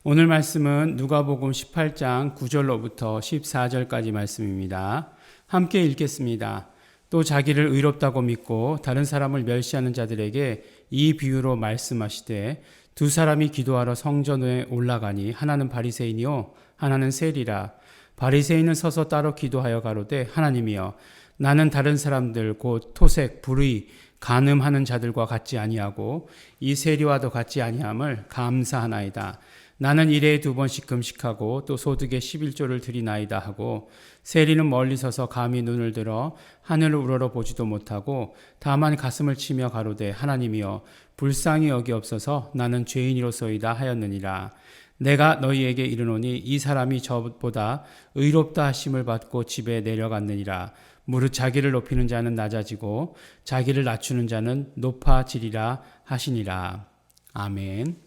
오늘 말씀은 누가복음 18장 9절로부터 14절까지 말씀입니다. 함께 읽겠습니다. 또 자기를 의롭다고 믿고 다른 사람을 멸시하는 자들에게 이 비유로 말씀하시되 두 사람이 기도하러 성전에 올라가니 하나는 바리새인이요 하나는 세리라. 바리새인은 서서 따로 기도하여 가로되 하나님이여 나는 다른 사람들 곧 토색, 불의, 간음하는 자들과 같지 아니하고 이 세리와도 같지 아니함을 감사하나이다. 나는 일해에 2번씩 금식하고 또 소득의 11조를 드리나이다 하고 세리는 멀리 서서 감히 눈을 들어 하늘을 우러러 보지도 못하고 다만 가슴을 치며 가로되 하나님이여 불쌍히 여기옵소서 나는 죄인이로소이다 하였느니라. 내가 너희에게 이르노니 이 사람이 저보다 의롭다 하심을 받고 집에 내려갔느니라. 무릇 자기를 높이는 자는 낮아지고 자기를 낮추는 자는 높아지리라 하시니라. 아멘.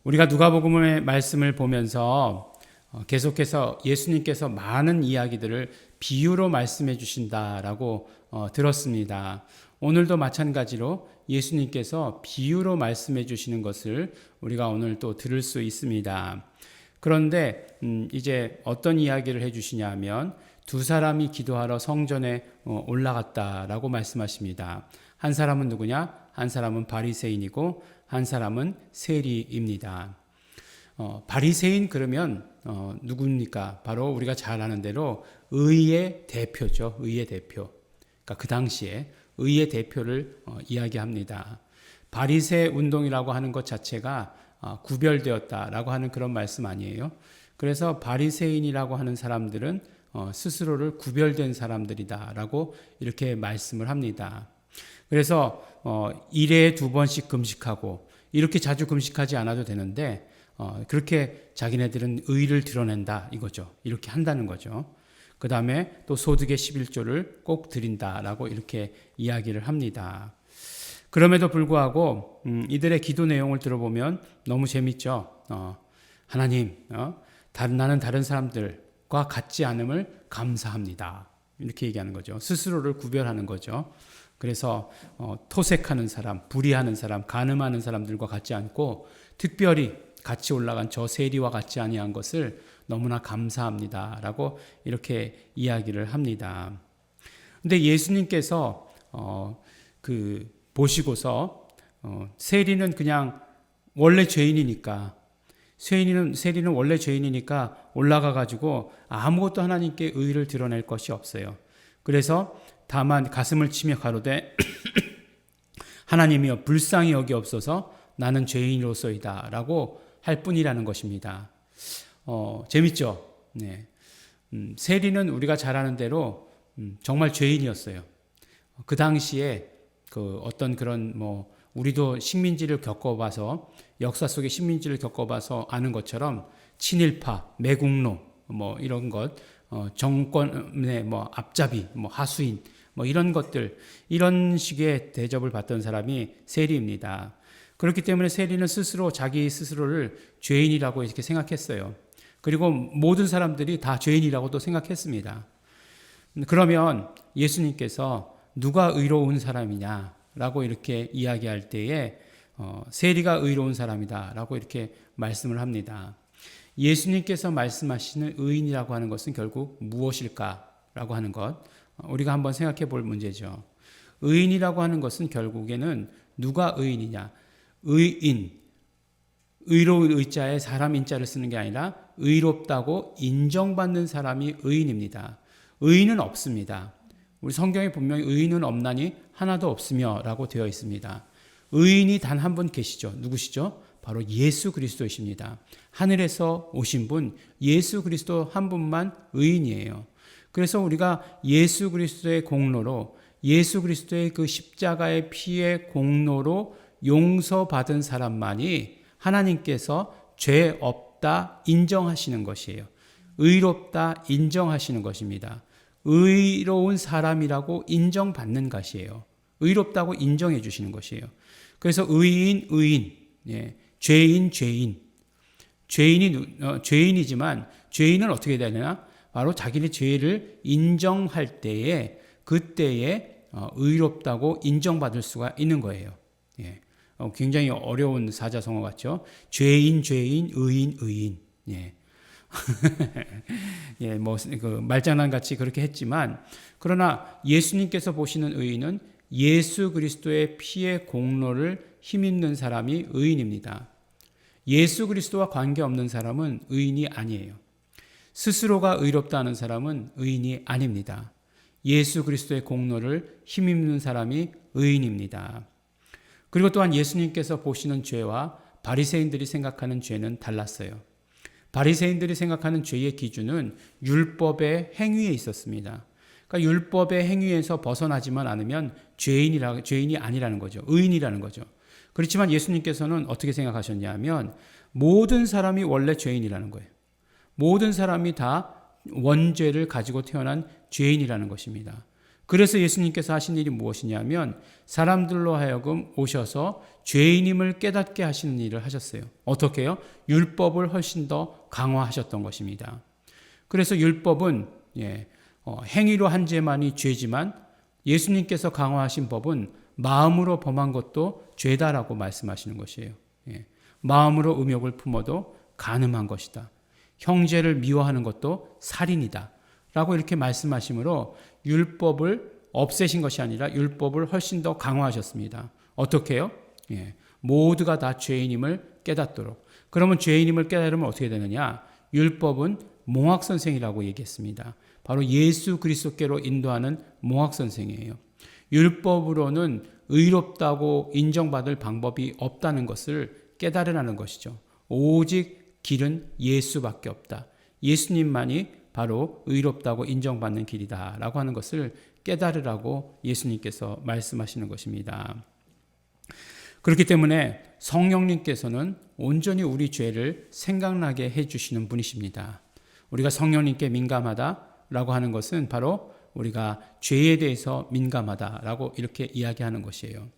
우리가 누가복음의 말씀을 보면서 계속해서 예수님께서 많은 이야기들을 비유로 말씀해 주신다라고 들었습니다. 오늘도 마찬가지로 예수님께서 비유로 말씀해 주시는 것을 우리가 오늘 또 들을 수 있습니다. 그런데 이제 어떤 이야기를 해 주시냐 하면 두 사람이 기도하러 성전에 올라갔다라고 말씀하십니다. 한 사람은 누구냐? 한 사람은 바리새인이고 한 사람은 세리입니다. 바리새인 그러면 누굽니까? 바로 우리가 잘 아는 대로 의의 대표죠. 의의 대표. 그러니까 그 당시에 의의 대표를 이야기합니다. 바리새 운동이라고 하는 것 자체가 구별되었다라고 하는 그런 말씀 아니에요. 그래서 바리새인이라고 하는 사람들은 스스로를 구별된 사람들이다라고 이렇게 말씀을 합니다. 그래서 일해에 2번씩 금식하고 이렇게 자주 금식하지 않아도 되는데 그렇게 자기네들은 의를 드러낸다 이거죠. 이렇게 한다는 거죠. 그 다음에 또 소득의 11조를 꼭 드린다라고 이렇게 이야기를 합니다. 그럼에도 불구하고 이들의 기도 내용을 들어보면 너무 재밌죠. 하나님, 나는 다른 사람들과 같지 않음을 감사합니다. 이렇게 얘기하는 거죠. 스스로를 구별하는 거죠. 그래서 토색하는 사람, 불의하는 사람, 간음하는 사람들과 같지 않고 특별히 같이 올라간 저 세리와 같지 아니한 것을 너무나 감사합니다라고 이렇게 이야기를 합니다. 근데 예수님께서 보시고서 세리는 그냥 원래 죄인이니까 세리는 원래 죄인이니까 올라가 가지고 아무것도 하나님께 의를 드러낼 것이 없어요. 그래서 다만 가슴을 치며 가로되 하나님이여 불쌍히 여기옵소서 나는 죄인으로소이다 라고 할 뿐이라는 것입니다. 재밌죠? 네. 세리는 우리가 잘 아는 대로 정말 죄인이었어요. 그 당시에 어떤 그런 우리도 식민지를 겪어봐서 역사 속의 식민지를 겪어봐서 아는 것처럼 친일파, 매국노 이런 것 정권의 앞잡이, 하수인 이런 것들, 이런 식의 대접을 받던 사람이 세리입니다. 그렇기 때문에 세리는 자기 스스로를 죄인이라고 이렇게 생각했어요. 그리고 모든 사람들이 다 죄인이라고도 생각했습니다. 그러면 예수님께서 누가 의로운 사람이냐라고 이렇게 이야기할 때에 세리가 의로운 사람이다라고 이렇게 말씀을 합니다. 예수님께서 말씀하시는 의인이라고 하는 것은 결국 무엇일까라고 하는 것, 우리가 한번 생각해 볼 문제죠. 의인이라고 하는 것은 결국에는 누가 의인이냐? 의인, 의로운 의자에 사람 인자를 쓰는 게 아니라 의롭다고 인정받는 사람이 의인입니다. 의인은 없습니다. 우리 성경에 분명히 의인은 없나니 하나도 없으며 라고 되어 있습니다. 의인이 단 한 분 계시죠. 누구시죠? 바로 예수 그리스도이십니다. 하늘에서 오신 분 예수 그리스도 한 분만 의인이에요. 그래서 우리가 예수 그리스도의 공로로 예수 그리스도의 그 십자가의 피의 공로로 용서받은 사람만이 하나님께서 죄 없다 인정하시는 것이에요. 의롭다 인정하시는 것입니다. 의로운 사람이라고 인정받는 것이에요. 의롭다고 인정해 주시는 것이에요. 그래서 의인, 죄인, 죄인이지만 죄인은 어떻게 되느냐? 바로 자기의 죄를 인정할 때에 그때에 의롭다고 인정받을 수가 있는 거예요. 굉장히 어려운 사자성어 같죠. 죄인, 죄인, 의인, 의인. 예. 예, 그 말장난 같이 그렇게 했지만, 그러나 예수님께서 보시는 의인은 예수 그리스도의 피의 공로를 힘입는 사람이 의인입니다. 예수 그리스도와 관계없는 사람은 의인이 아니에요. 스스로가 의롭다는 사람은 의인이 아닙니다. 예수 그리스도의 공로를 힘입는 사람이 의인입니다. 그리고 또한 예수님께서 보시는 죄와 바리새인들이 생각하는 죄는 달랐어요. 바리새인들이 생각하는 죄의 기준은 율법의 행위에 있었습니다. 그러니까 율법의 행위에서 벗어나지만 않으면 죄인이 아니라는 거죠. 의인이라는 거죠. 그렇지만 예수님께서는 어떻게 생각하셨냐면 모든 사람이 원래 죄인이라는 거예요. 모든 사람이 다 원죄를 가지고 태어난 죄인이라는 것입니다. 그래서 예수님께서 하신 일이 무엇이냐면 사람들로 하여금 오셔서 죄인임을 깨닫게 하시는 일을 하셨어요. 어떻게 해요? 율법을 훨씬 더 강화하셨던 것입니다. 그래서 율법은 행위로 한 죄만이 죄지만 예수님께서 강화하신 법은 마음으로 범한 것도 죄다라고 말씀하시는 것이에요. 마음으로 음욕을 품어도 간음한 것이다. 형제를 미워하는 것도 살인이다. 라고 이렇게 말씀하시므로 율법을 없애신 것이 아니라 율법을 훨씬 더 강화하셨습니다. 어떻게 해요? 모두가 다 죄인임을 깨닫도록. 그러면 죄인임을 깨달으면 어떻게 되느냐? 율법은 몽학선생이라고 얘기했습니다. 바로 예수 그리스도께로 인도하는 몽학선생이에요. 율법으로는 의롭다고 인정받을 방법이 없다는 것을 깨달으라는 것이죠. 오직 길은 예수밖에 없다. 예수님만이 바로 의롭다고 인정받는 길이다 라고 하는 것을 깨달으라고 예수님께서 말씀하시는 것입니다. 그렇기 때문에 성령님께서는 온전히 우리 죄를 생각나게 해주시는 분이십니다. 우리가 성령님께 민감하다라고 하는 것은 바로 우리가 죄에 대해서 민감하다라고 이렇게 이야기하는 것이에요.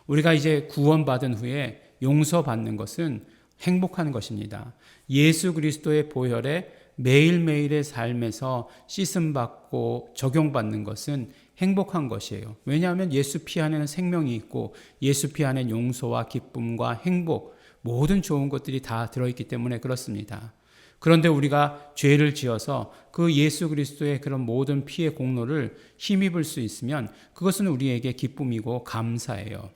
우리가 이제 구원받은 후에 용서받는 것은 행복한 것입니다. 예수 그리스도의 보혈에 매일매일의 삶에서 씻음받고 적용받는 것은 행복한 것이에요. 왜냐하면 예수 피 안에는 생명이 있고 예수 피 안에는 용서와 기쁨과 행복, 모든 좋은 것들이 다 들어있기 때문에 그렇습니다. 그런데 우리가 죄를 지어서 그 예수 그리스도의 그런 모든 피의 공로를 힘입을 수 있으면 그것은 우리에게 기쁨이고 감사예요.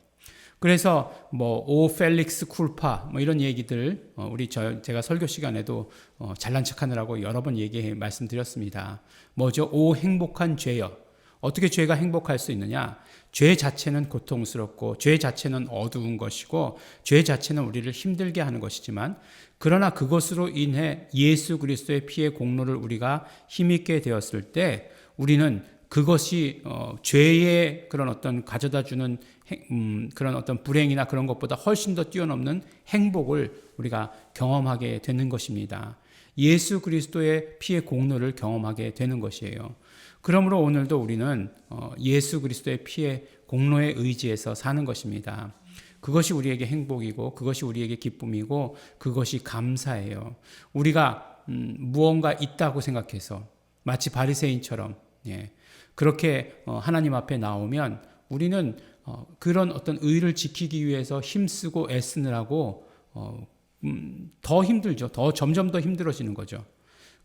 그래서 오 펠릭스 쿨파 이런 얘기들 제가 설교 시간에도 잘난 척하느라고 여러 번 말씀드렸습니다. 뭐죠? 오 행복한 죄여. 어떻게 죄가 행복할 수 있느냐? 죄 자체는 고통스럽고 죄 자체는 어두운 것이고 죄 자체는 우리를 힘들게 하는 것이지만 그러나 그것으로 인해 예수 그리스도의 피의 공로를 우리가 힘있게 되었을 때 우리는 그것이 죄의 그런 어떤 가져다주는 그런 어떤 불행이나 그런 것보다 훨씬 더 뛰어넘는 행복을 우리가 경험하게 되는 것입니다. 예수 그리스도의 피의 공로를 경험하게 되는 것이에요. 그러므로 오늘도 우리는 예수 그리스도의 피의 공로에 의지해서 사는 것입니다. 그것이 우리에게 행복이고 그것이 우리에게 기쁨이고 그것이 감사예요. 우리가 무언가 있다고 생각해서 마치 바리새인처럼 그렇게 하나님 앞에 나오면 우리는 그런 어떤 의를 지키기 위해서 힘쓰고 애쓰느라고 더 힘들죠. 점점 더 힘들어지는 거죠.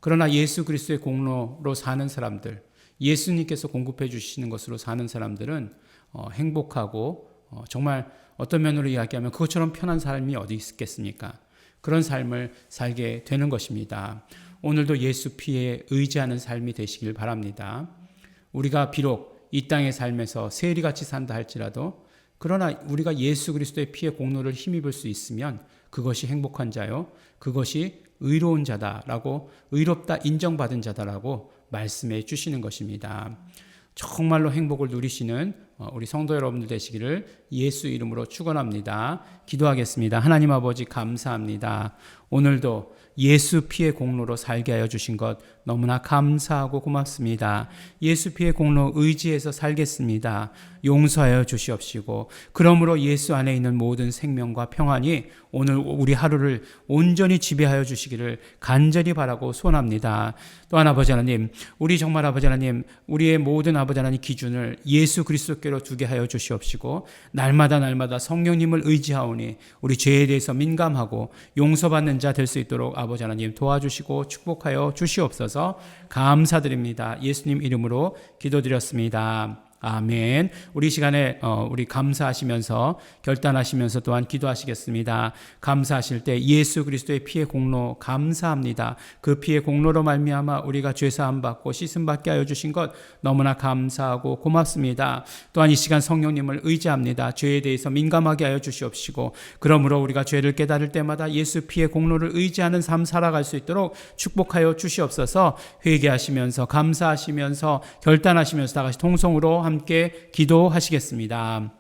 그러나 예수 그리스도의 공로로 사는 사람들, 예수님께서 공급해 주시는 것으로 사는 사람들은 행복하고 정말 어떤 면으로 이야기하면 그것처럼 편한 삶이 어디 있겠습니까? 그런 삶을 살게 되는 것입니다. 오늘도 예수 피에 의지하는 삶이 되시길 바랍니다. 우리가 비록 이 땅의 삶에서 세리같이 산다 할지라도 그러나 우리가 예수 그리스도의 피의 공로를 힘입을 수 있으면 그것이 행복한 자요, 그것이 의로운 자다라고 의롭다 인정받은 자다라고 말씀해 주시는 것입니다. 정말로 행복을 누리시는 우리 성도 여러분들 되시기를 예수 이름으로 축원합니다. 기도하겠습니다. 하나님 아버지 감사합니다. 오늘도 예수 피의 공로로 살게 하여 주신 것 너무나 감사하고 고맙습니다. 예수 피의 공로 의지해서 살겠습니다. 용서하여 주시옵시고 그러므로 예수 안에 있는 모든 생명과 평안이 오늘 우리 하루를 온전히 지배하여 주시기를 간절히 바라고 소원합니다. 또한 아버지 하나님, 우리 정말 아버지 하나님, 우리의 모든 아버지 하나님 기준을 예수 그리스도께로 두게 하여 주시옵시고 날마다 성령님을 의지하오니 우리 죄에 대해서 민감하고 용서받는 자 될 수 있도록 아버지 하나님 도와주시고 축복하여 주시옵소서. 감사드립니다. 예수님 이름으로 기도드렸습니다. 아멘. 우리 시간에 우리 감사하시면서 결단하시면서 또한 기도하시겠습니다. 감사하실 때 예수 그리스도의 피의 공로 감사합니다. 그 피의 공로로 말미암아 우리가 죄사함 받고 씻음 받게 하여 주신 것 너무나 감사하고 고맙습니다. 또한 이 시간 성령님을 의지합니다. 죄에 대해서 민감하게 하여 주시옵시고 그러므로 우리가 죄를 깨달을 때마다 예수 피의 공로를 의지하는 삶 살아갈 수 있도록 축복하여 주시옵소서. 회개하시면서 감사하시면서 결단하시면서 다같이 통성으로 함께 기도하시겠습니다.